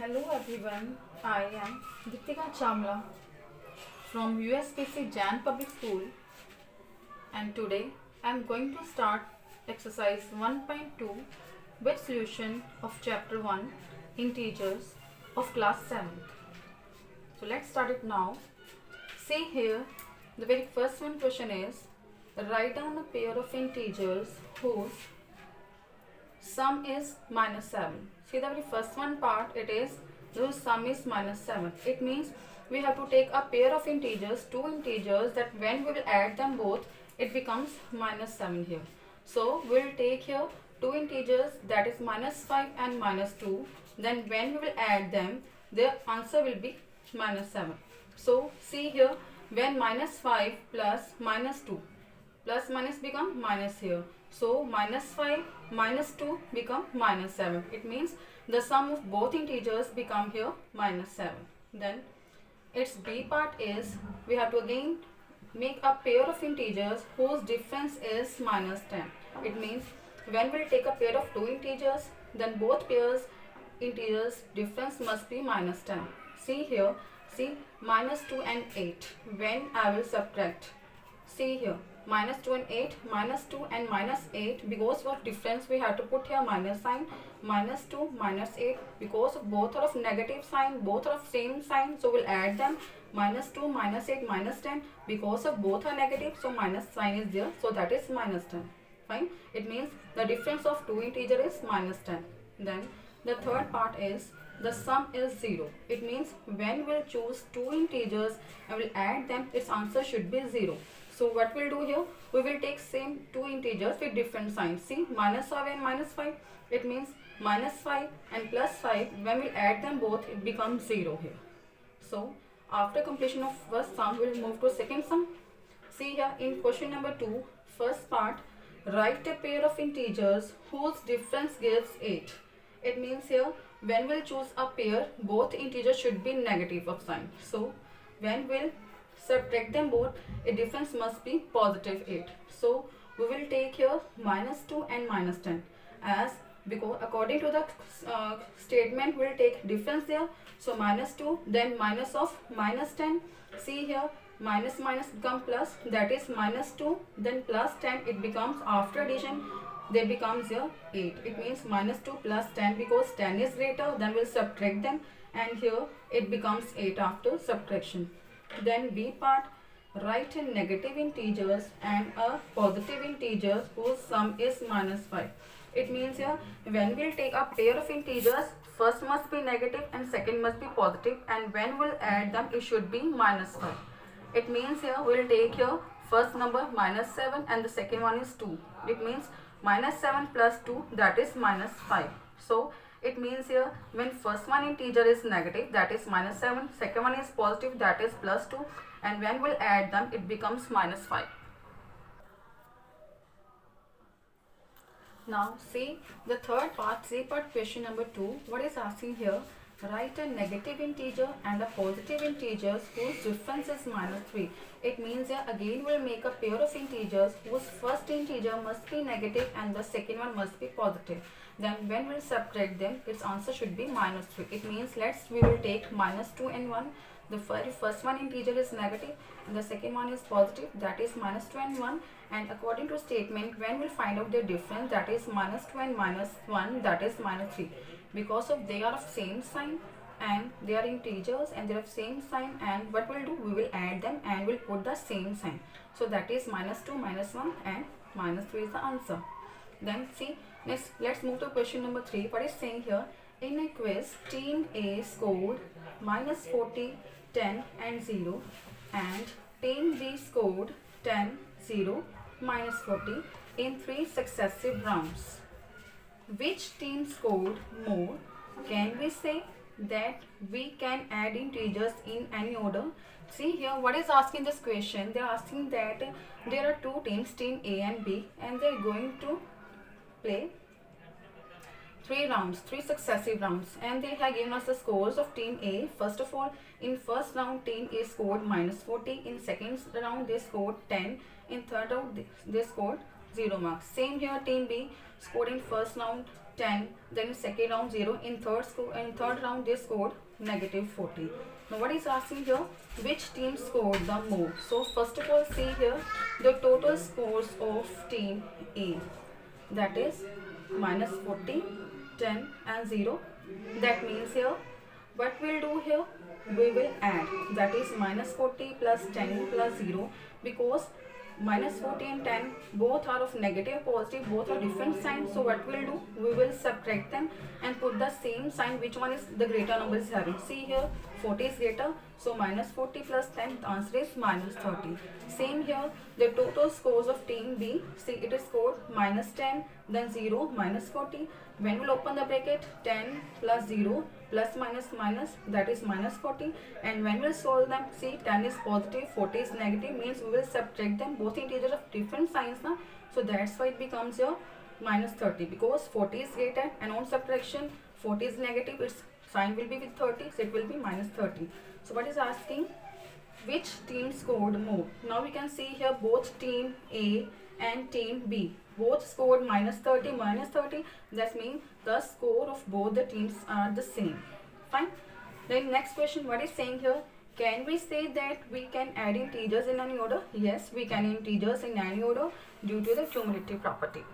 Hello everyone, I am Deepika Chamla from USPC Jan Public School, and today I am going to start exercise 1.2 with solution of chapter 1 integers of class 7th. So let's start it now. See here, the very first one question is, write down a pair of integers whose sum is minus 7. See the very first one part, it is whose sum is minus 7. It means we have to take a pair of integers, two integers, that when we will add them both, it becomes minus 7 here. So we will take here two integers, that is minus 5 and minus 2. Then when we will add them, the answer will be minus 7. So see here, when minus 5 plus minus 2, plus minus become minus here. So minus 5 minus 2 become minus 7. It means the sum of both integers become here minus 7. Then its B part is, we have to again make a pair of integers whose difference is minus 10. It means when we will take a pair of two integers, then both pairs integers difference must be minus 10. See here, see minus 2 and 8 when I will subtract. See here, minus 2 and 8, minus 2 and minus 8, because of difference we have to put here minus sign, minus 2, minus 8, because both are of negative sign, both are of same sign, so we'll add them, minus 2, minus 8, minus 10, because of both are negative, so minus sign is there, so that is minus 10. Fine, it means the difference of two integer is minus 10. Then the third part is, the sum is 0. It means when we'll choose two integers and we'll add them, its answer should be 0. So what we'll do here, we will take same two integers with different signs. See, minus 5 and minus 5, it means minus 5 and plus 5, when we add them both, it becomes 0 here. So after completion of first sum, we will move to second sum. See here in question number 2, first part, write a pair of integers whose difference gives 8. It means here, when we'll choose a pair, both integers should be negative of sign. So when we'll subtract them both, a difference must be positive 8. So we will take here minus 2 and minus 10, as because according to the statement we will take difference there. So minus 2, then minus of minus 10. See here, minus minus become plus, that is minus 2, then plus 10, it becomes after addition, they becomes here 8. It means minus 2 plus 10, because 10 is greater, then we'll subtract them, and here it becomes 8 after subtraction. Then B part, write a negative integers and a positive integers whose sum is minus 5. It means here, when we'll take a pair of integers, first must be negative and second must be positive, and when we'll add them, it should be minus 5. It means here, we'll take here first number minus 7 and the second one is 2. It means minus 7 plus 2, that is minus 5. So it means here, when first one integer is negative, that is minus 7, second one is positive, that is plus 2, and when we'll add them, it becomes minus 5. Now see the third part, C part, question number 2. What is asking here? Write a negative integer and a positive integers whose difference is minus 3. It means here again we will make a pair of integers whose first integer must be negative and the second one must be positive. Then when we will subtract them, its answer should be minus 3. It means we will take minus 2 and 1. The first one integer is negative and the second one is positive, that is minus 2 and 1. And according to statement, when we will find out their difference, that is minus 2 and minus 1, that is minus 3. Because of they are of same sign and they are integers and they are of same sign, and what we'll do, we will add them and we'll put the same sign. So that is minus 2, minus 1 and minus 3 is the answer. Then see, next let's move to question number 3. What is saying here? In a quiz, team A scored minus 40, 10 and 0, and team B scored 10, 0, minus 40 in 3 successive rounds. Which team scored more? Can we say that we can add integers in any order? See here, what is asking this question? They are asking that there are two teams, team A and B, and they are going to play 3 rounds, 3 successive rounds, and they have given us the scores of team A. First of all, in first round, team A scored minus 40. In second round, they scored 10. In third round, they scored 0 marks. Same here, team B scored in first round 10, then in second round 0, in third round they scored -40. Now what is asking here, which team scored the more? So first of all, see here the total scores of team A, that is -40, 10 and 0. That means here what we'll do here, we will add, that is -40 plus 10 plus 0, because -40 and 10 both are of negative positive, both are different signs. So what we'll do, we will subtract them and put the same sign which one is the greater number is having. See here, 40 is greater, so -40 plus 10, the answer is -30. Same here, the total scores of team B, see it is scored -10, then 0, -40. When we'll open the bracket, 10 plus 0 plus minus, that is -40, and when we'll solve them, see 10 is positive, 40 is negative, means we will subtract them, both integers of different signs now. So that's why it becomes your -30, because 40 is greater, and on subtraction 40 is negative, its sign will be with 30, so it will be -30. So what is asking, which team scored more? Now we can see here both team A and team B both scored -30. That means the score of both the teams are the same. Fine. Then next question, what is saying here, can we say that we can add integers in any order? Yes, we can integers in any order due to the cumulative property.